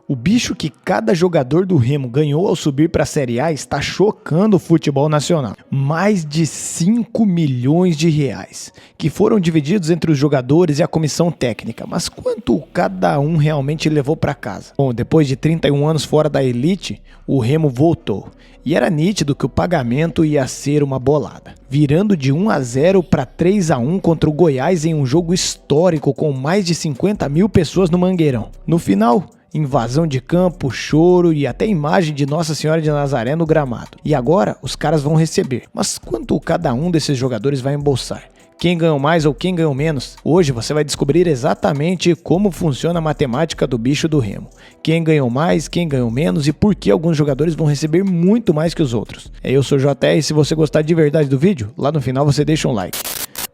O bicho que cada jogador do Remo ganhou ao subir para a Série A está chocando o futebol nacional. Mais de 5 milhões de reais, que foram divididos entre os jogadores e a comissão técnica. Mas quanto cada um realmente levou para casa? Bom, depois de 31 anos fora da elite, o Remo voltou. E era nítido que o pagamento ia ser uma bolada, virando de 1-0 para 3-1 contra o Goiás em um jogo histórico com mais de 50 mil pessoas no Mangueirão. No final, invasão de campo, choro e até imagem de Nossa Senhora de Nazaré no gramado. E agora os caras vão receber. Mas quanto cada um desses jogadores vai embolsar? Quem ganhou mais ou quem ganhou menos? Hoje você vai descobrir exatamente como funciona a matemática do bicho do Remo. Quem ganhou mais, quem ganhou menos e por que alguns jogadores vão receber muito mais que os outros. Eu sou o JR e se você gostar de verdade do vídeo, lá no final você deixa um like.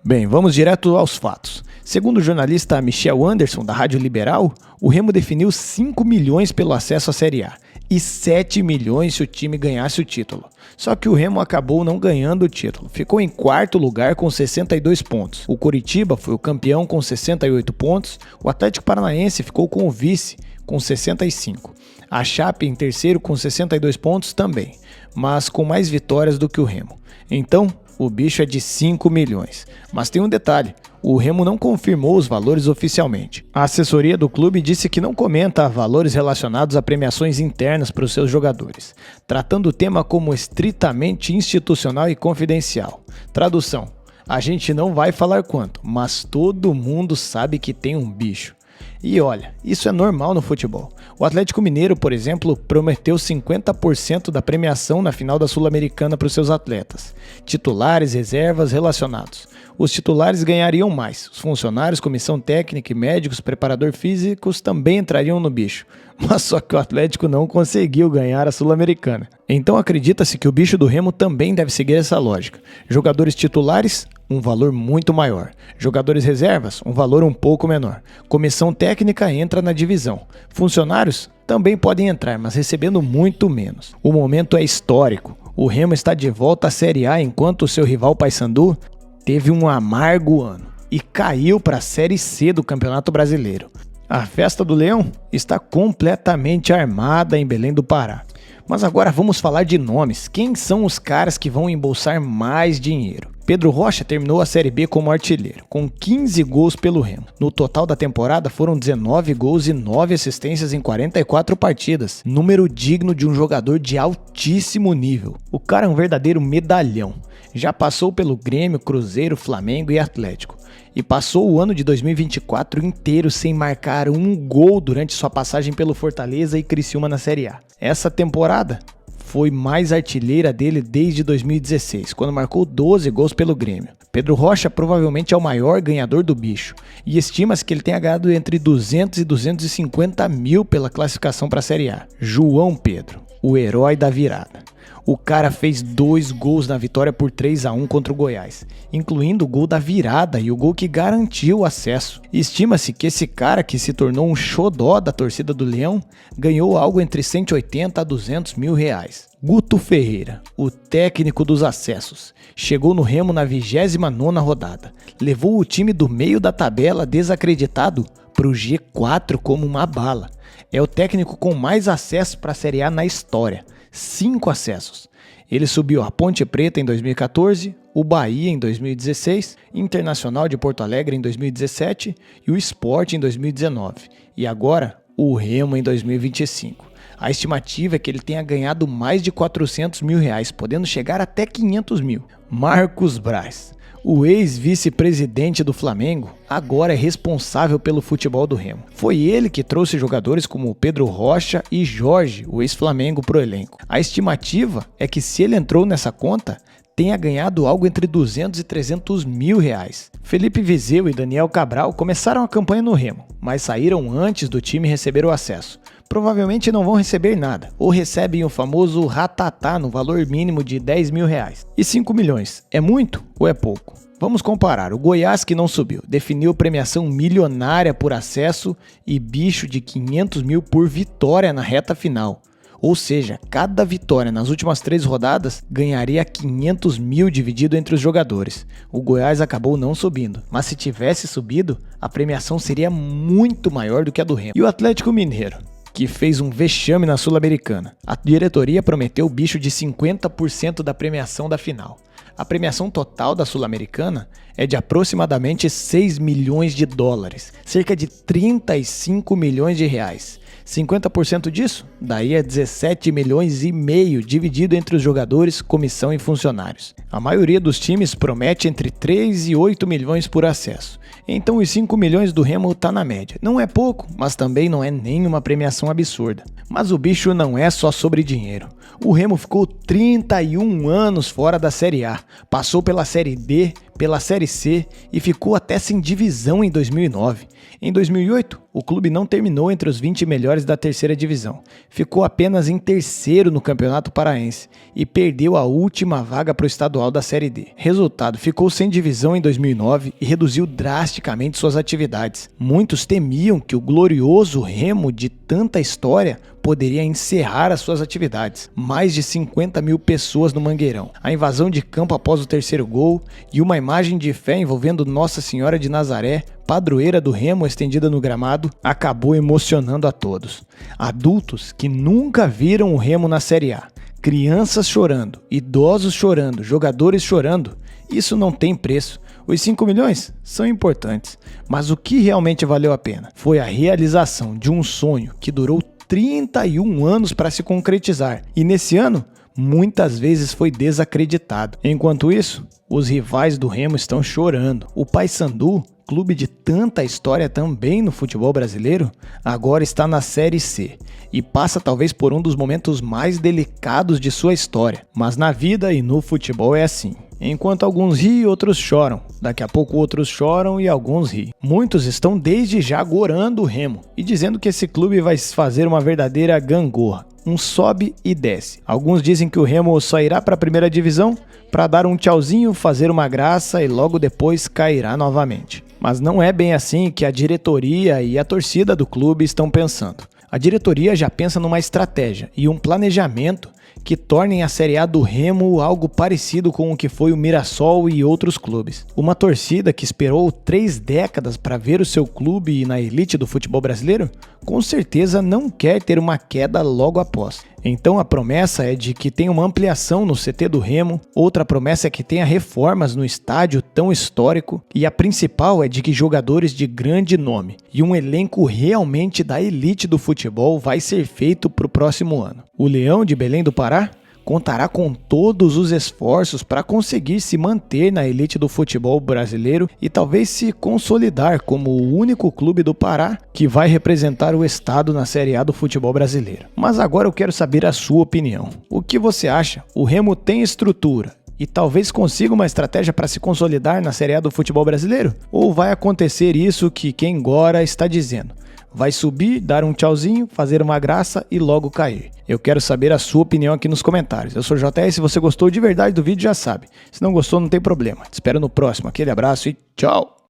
Bem, vamos direto aos fatos. Segundo o jornalista Michel Anderson, da Rádio Liberal, o Remo definiu 5 milhões pelo acesso à Série A e 7 milhões se o time ganhasse o título. Só que o Remo acabou não ganhando o título, ficou em quarto lugar com 62 pontos. O Coritiba foi o campeão com 68 pontos, o Atlético Paranaense ficou com o vice com 65. A Chape em terceiro com 62 pontos também, mas com mais vitórias do que o Remo. Então, o bicho é de 5 milhões. Mas tem um detalhe, o Remo não confirmou os valores oficialmente. A assessoria do clube disse que não comenta valores relacionados a premiações internas para os seus jogadores, tratando o tema como estritamente institucional e confidencial. Tradução: a gente não vai falar quanto, mas todo mundo sabe que tem um bicho. E olha, isso é normal no futebol. O Atlético Mineiro, por exemplo, prometeu 50% da premiação na final da Sul-Americana para os seus atletas, titulares, reservas, relacionados. Os titulares ganhariam mais, os funcionários, comissão técnica e médicos, preparador físicos também entrariam no bicho. Mas só que o Atlético não conseguiu ganhar a Sul-Americana. Então acredita-se que o bicho do Remo também deve seguir essa lógica. Jogadores titulares, um valor muito maior. Jogadores reservas, um valor um pouco menor. Comissão técnica entra na divisão. Funcionários também podem entrar, mas recebendo muito menos. O momento é histórico. O Remo está de volta à Série A enquanto o seu rival Paysandu teve um amargo ano e caiu para a Série C do Campeonato Brasileiro. A festa do Leão está completamente armada em Belém do Pará. Mas agora vamos falar de nomes. Quem são os caras que vão embolsar mais dinheiro? Pedro Rocha terminou a Série B como artilheiro, com 15 gols pelo Remo. No total da temporada foram 19 gols e 9 assistências em 44 partidas, número digno de um jogador de altíssimo nível. O cara é um verdadeiro medalhão. Já passou pelo Grêmio, Cruzeiro, Flamengo e Atlético. E passou o ano de 2024 inteiro sem marcar um gol durante sua passagem pelo Fortaleza e Criciúma na Série A. Essa temporada foi mais artilheira dele desde 2016, quando marcou 12 gols pelo Grêmio. Pedro Rocha provavelmente é o maior ganhador do bicho, e estima-se que ele tenha ganhado entre 200 e 250 mil pela classificação para a Série A. João Pedro, o herói da virada. O cara fez 2 gols na vitória por 3-1 contra o Goiás, incluindo o gol da virada e o gol que garantiu o acesso. Estima-se que esse cara, que se tornou um xodó da torcida do Leão, ganhou algo entre 180 a 200 mil reais. Guto Ferreira, o técnico dos acessos, chegou no Remo na 29ª rodada, levou o time do meio da tabela desacreditado para o G4 como uma bala. É o técnico com mais acessos para a Série A na história. 5 acessos. Ele subiu a Ponte Preta em 2014, o Bahia em 2016, Internacional de Porto Alegre em 2017 e o Sport em 2019. E agora, o Remo em 2025. A estimativa é que ele tenha ganhado mais de 400 mil reais, podendo chegar até 500 mil. Marcos Braz, o ex-vice-presidente do Flamengo, agora é responsável pelo futebol do Remo. Foi ele que trouxe jogadores como Pedro Rocha e Jorge, o ex-Flamengo, para o elenco. A estimativa é que se ele entrou nessa conta, tenha ganhado algo entre 200 e 300 mil reais. Felipe Vizeu e Daniel Cabral começaram a campanha no Remo, mas saíram antes do time receber o acesso. Provavelmente não vão receber nada, ou recebem o famoso ratatá no valor mínimo de 10 mil reais. E 5 milhões, é muito ou é pouco? Vamos comparar. O Goiás, que não subiu, definiu premiação milionária por acesso e bicho de 500 mil por vitória na reta final. Ou seja, cada vitória nas últimas 3 rodadas ganharia 500 mil dividido entre os jogadores. O Goiás acabou não subindo, mas se tivesse subido, a premiação seria muito maior do que a do Remo. E o Atlético Mineiro? que fez um vexame na Sul-Americana. A diretoria prometeu o bicho de 50% da premiação da final. A premiação total da Sul-Americana é de aproximadamente 6 milhões de dólares, cerca de 35 milhões de reais. 50% disso, daí é 17 milhões e meio dividido entre os jogadores, comissão e funcionários. A maioria dos times promete entre 3 e 8 milhões por acesso. Então os 5 milhões do Remo tá na média. Não é pouco, mas também não é nenhuma premiação absurda. Mas o bicho não é só sobre dinheiro. O Remo ficou 31 anos fora da Série A, passou pela Série D, pela Série C e ficou até sem divisão em 2009. Em 2008, o clube não terminou entre os 20 melhores da terceira divisão, ficou apenas em terceiro no Campeonato Paraense e perdeu a última vaga para o estadual da Série D. Resultado, ficou sem divisão em 2009 e reduziu drasticamente suas atividades. Muitos temiam que o glorioso Remo de tanta história poderia encerrar as suas atividades. Mais de 50 mil pessoas no Mangueirão, a invasão de campo após o terceiro gol e uma imagem de fé envolvendo Nossa Senhora de Nazaré, padroeira do Remo estendida no gramado, acabou emocionando a todos. Adultos que nunca viram o Remo na Série A, crianças chorando, idosos chorando, jogadores chorando, isso não tem preço. Os 5 milhões são importantes, mas o que realmente valeu a pena foi a realização de um sonho que durou 31 anos para se concretizar e nesse ano muitas vezes foi desacreditado. Enquanto isso, os rivais do Remo estão chorando. O Paysandu, clube de tanta história também no futebol brasileiro, agora está na Série C e passa talvez por um dos momentos mais delicados de sua história. Mas na vida e no futebol é assim. Enquanto alguns riem, outros choram. Daqui a pouco outros choram e alguns riem. Muitos estão desde já gorando o Remo e dizendo que esse clube vai fazer uma verdadeira gangorra. Um sobe e desce. Alguns dizem que o Remo só irá para a primeira divisão para dar um tchauzinho, fazer uma graça e logo depois cairá novamente. Mas não é bem assim que a diretoria e a torcida do clube estão pensando. A diretoria já pensa numa estratégia e um planejamento que tornem a Série A do Remo algo parecido com o que foi o Mirassol e outros clubes. Uma torcida que esperou 3 décadas para ver o seu clube na elite do futebol brasileiro, com certeza não quer ter uma queda logo após. Então a promessa é de que tenha uma ampliação no CT do Remo, outra promessa é que tenha reformas no estádio tão histórico e a principal é de que jogadores de grande nome e um elenco realmente da elite do futebol vai ser feito para o próximo ano. O Leão de Belém do Pará contará com todos os esforços para conseguir se manter na elite do futebol brasileiro e talvez se consolidar como o único clube do Pará que vai representar o estado na Série A do futebol brasileiro. Mas agora eu quero saber a sua opinião. O que você acha? O Remo tem estrutura e talvez consiga uma estratégia para se consolidar na Série A do futebol brasileiro? Ou vai acontecer isso que quem agora está dizendo? Vai subir, dar um tchauzinho, fazer uma graça e logo cair. Eu quero saber a sua opinião aqui nos comentários. Eu sou o JR, se você gostou de verdade do vídeo já sabe. Se não gostou não tem problema. Te espero no próximo. Aquele abraço e tchau!